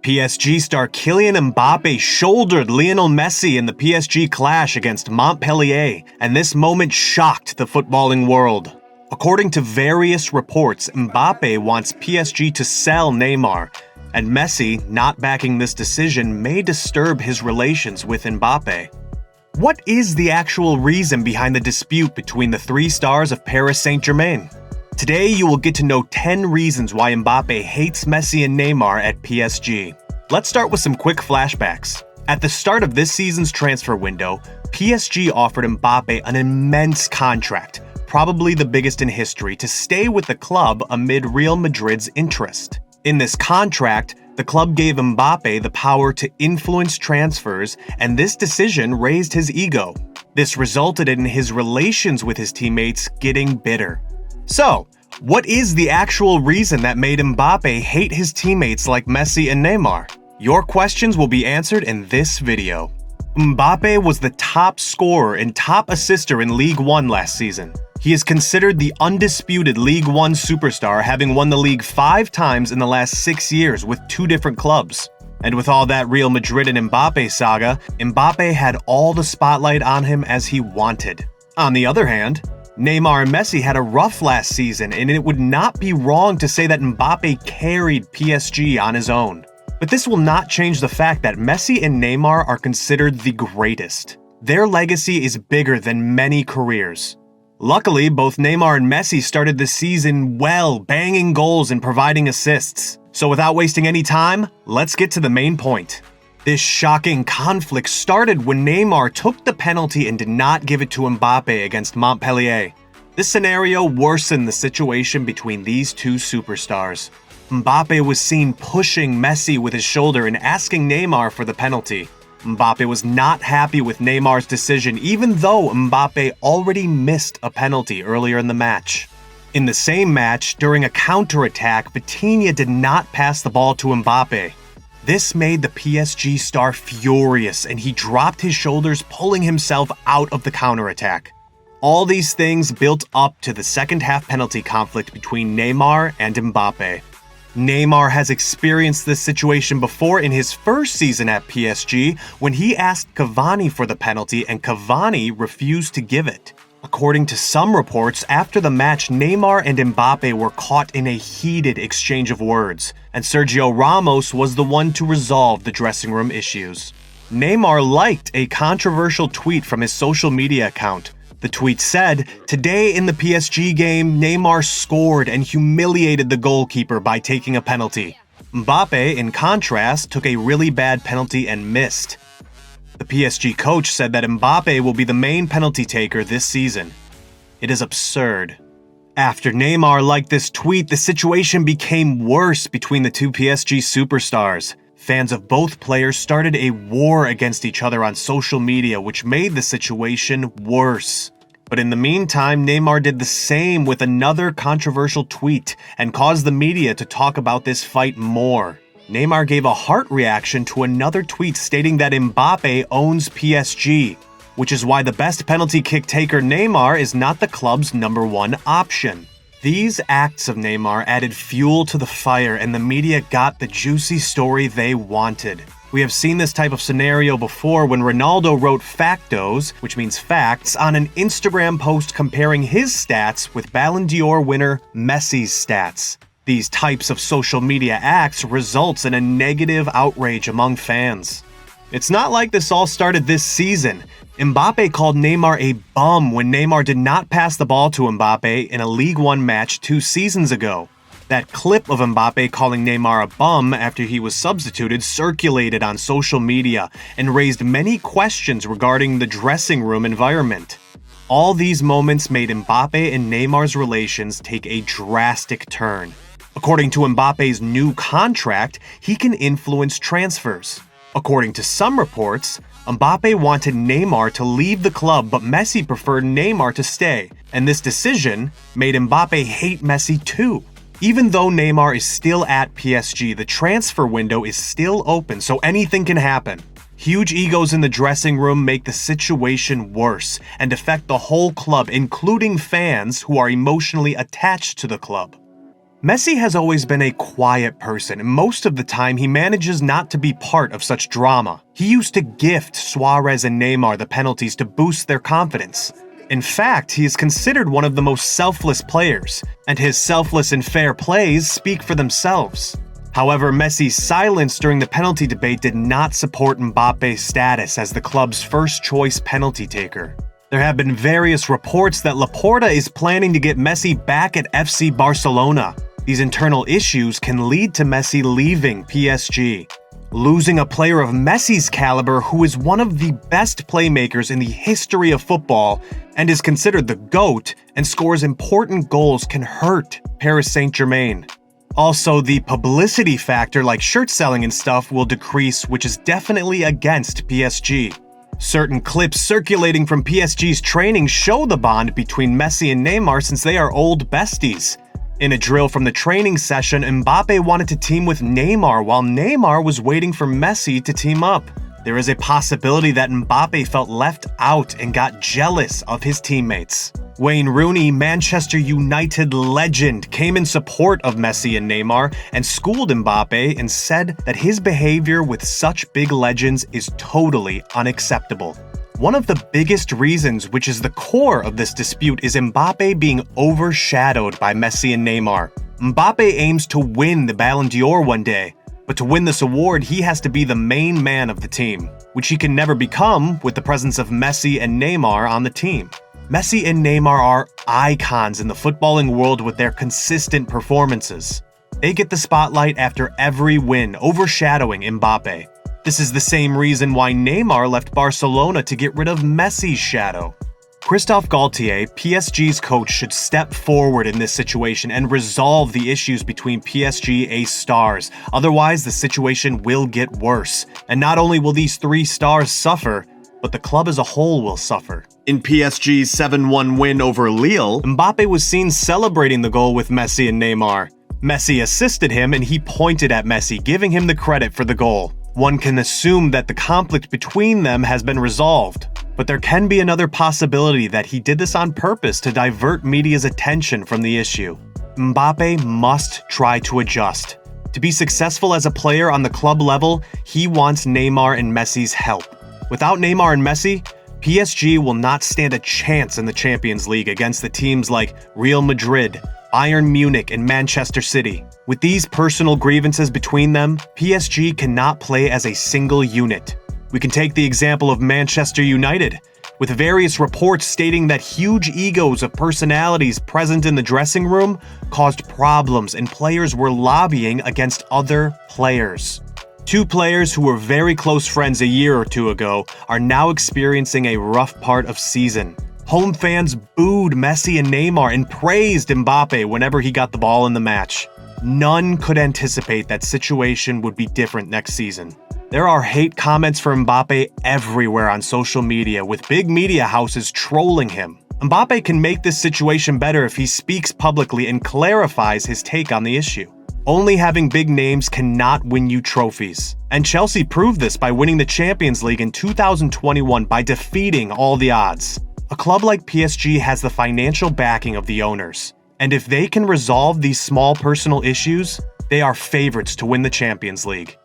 PSG star Kylian Mbappe shouldered Lionel Messi in the PSG clash against Montpellier, and this moment shocked the footballing world. According to various reports, Mbappe wants PSG to sell Neymar, and Messi, not backing this decision, may disturb his relations with Mbappe. What is the actual reason behind the dispute between the three stars of Paris Saint Germain? Today, you will get to know 10 reasons why Mbappe hates Messi and Neymar at PSG. Let's start with some quick flashbacks. At the start of this season's transfer window, PSG offered Mbappe an immense contract, probably the biggest in history, to stay with the club amid Real Madrid's interest. In this contract, the club gave Mbappe the power to influence transfers, and this decision raised his ego. This resulted in his relations with his teammates getting bitter. So, what is the actual reason that made Mbappe hate his teammates like Messi and Neymar? Your questions will be answered in this video. Mbappe was the top scorer and top assister in Ligue 1 last season. He is considered the undisputed Ligue 1 superstar, having won the league 5 times in the last 6 years with 2 different clubs. And with all that Real Madrid and Mbappe saga, Mbappe had all the spotlight on him as he wanted. On the other hand, Neymar and Messi had a rough last season, and it would not be wrong to say that Mbappe carried PSG on his own. But this will not change the fact that Messi and Neymar are considered the greatest. Their legacy is bigger than many careers. Luckily, both Neymar and Messi started the season well, banging goals and providing assists. So without wasting any time, let's get to the main point. This shocking conflict started when Neymar took the penalty and did not give it to Mbappe against Montpellier. This scenario worsened the situation between these two superstars. Mbappe was seen pushing Messi with his shoulder and asking Neymar for the penalty. Mbappe was not happy with Neymar's decision, even though Mbappe already missed a penalty earlier in the match. In the same match, during a counterattack, Vitinha did not pass the ball to Mbappe. This made the PSG star furious, and he dropped his shoulders, pulling himself out of the counterattack. All these things built up to the second half penalty conflict between Neymar and Mbappe. Neymar has experienced this situation before in his first season at PSG when he asked Cavani for the penalty and Cavani refused to give it. According to some reports, after the match, Neymar and Mbappe were caught in a heated exchange of words, and Sergio Ramos was the one to resolve the dressing room issues. Neymar liked a controversial tweet from his social media account. The tweet said, "Today in the PSG game, Neymar scored and humiliated the goalkeeper by taking a penalty. Mbappe, in contrast, took a really bad penalty and missed." The PSG coach said that Mbappe will be the main penalty taker this season. It is absurd. After Neymar liked this tweet, the situation became worse between the two PSG superstars. Fans of both players started a war against each other on social media, which made the situation worse. But in the meantime, Neymar did the same with another controversial tweet and caused the media to talk about this fight more. Neymar gave a heart reaction to another tweet stating that Mbappe owns PSG, which is why the best penalty kick taker Neymar is not the club's #1 option. These acts of Neymar added fuel to the fire, and the media got the juicy story they wanted. We have seen this type of scenario before when Ronaldo wrote factos, which means facts, on an Instagram post comparing his stats with Ballon d'Or winner Messi's stats. These types of social media acts results in a negative outrage among fans. It's not like this all started this season. Mbappe called Neymar a bum when Neymar did not pass the ball to Mbappe in a Ligue 1 match 2 seasons ago. That clip of Mbappe calling Neymar a bum after he was substituted circulated on social media and raised many questions regarding the dressing room environment. All these moments made Mbappe and Neymar's relations take a drastic turn. According to Mbappe's new contract, he can influence transfers. According to some reports, Mbappe wanted Neymar to leave the club, but Messi preferred Neymar to stay, and this decision made Mbappe hate Messi too. Even though Neymar is still at PSG, the transfer window is still open, so anything can happen. Huge egos in the dressing room make the situation worse and affect the whole club, including fans who are emotionally attached to the club. Messi has always been a quiet person, and most of the time he manages not to be part of such drama. He used to gift Suarez and Neymar the penalties to boost their confidence. In fact, he is considered one of the most selfless players, and his selfless and fair plays speak for themselves. However, Messi's silence during the penalty debate did not support Mbappe's status as the club's first-choice penalty taker. There have been various reports that Laporta is planning to get Messi back at FC Barcelona. These internal issues can lead to Messi leaving PSG. Losing a player of Messi's caliber who is one of the best playmakers in the history of football and is considered the GOAT and scores important goals can hurt Paris Saint Germain. Also, the publicity factor like shirt selling and stuff will decrease, which is definitely against PSG. Certain clips circulating from PSG's training show the bond between Messi and Neymar since they are old besties. In a drill from the training session, Mbappe wanted to team with Neymar while Neymar was waiting for Messi to team up. There is a possibility that Mbappe felt left out and got jealous of his teammates. Wayne Rooney, Manchester United legend, came in support of Messi and Neymar and schooled Mbappe and said that his behavior with such big legends is totally unacceptable. One of the biggest reasons, which is the core of this dispute, is Mbappe being overshadowed by Messi and Neymar. Mbappe aims to win the Ballon d'Or one day, but to win this award, he has to be the main man of the team, which he can never become with the presence of Messi and Neymar on the team. Messi and Neymar are icons in the footballing world with their consistent performances. They get the spotlight after every win, overshadowing Mbappe. This is the same reason why Neymar left Barcelona to get rid of Messi's shadow. Christophe Galtier, PSG's coach, should step forward in this situation and resolve the issues between PSG ace stars. Otherwise, the situation will get worse. And not only will these three stars suffer, but the club as a whole will suffer. In PSG's 7-1 win over Lille, Mbappe was seen celebrating the goal with Messi and Neymar. Messi assisted him and he pointed at Messi, giving him the credit for the goal. One can assume that the conflict between them has been resolved, but there can be another possibility that he did this on purpose to divert media's attention from the issue. Mbappe must try to adjust. To be successful as a player on the club level, he wants Neymar and Messi's help. Without Neymar and Messi, PSG will not stand a chance in the Champions League against the teams like Real Madrid, Bayern Munich, and Manchester City. With these personal grievances between them, PSG cannot play as a single unit. We can take the example of Manchester United, with various reports stating that huge egos of personalities present in the dressing room caused problems and players were lobbying against other players. Two players who were very close friends a year or two ago are now experiencing a rough part of season. Home fans booed Messi and Neymar and praised Mbappe whenever he got the ball in the match. None could anticipate that situation would be different next season. There are hate comments for Mbappe everywhere on social media, with big media houses trolling him. Mbappe can make this situation better if he speaks publicly and clarifies his take on the issue. Only having big names cannot win you trophies. And Chelsea proved this by winning the Champions League in 2021 by defeating all the odds. A club like PSG has the financial backing of the owners. And if they can resolve these small personal issues, they are favorites to win the Champions League.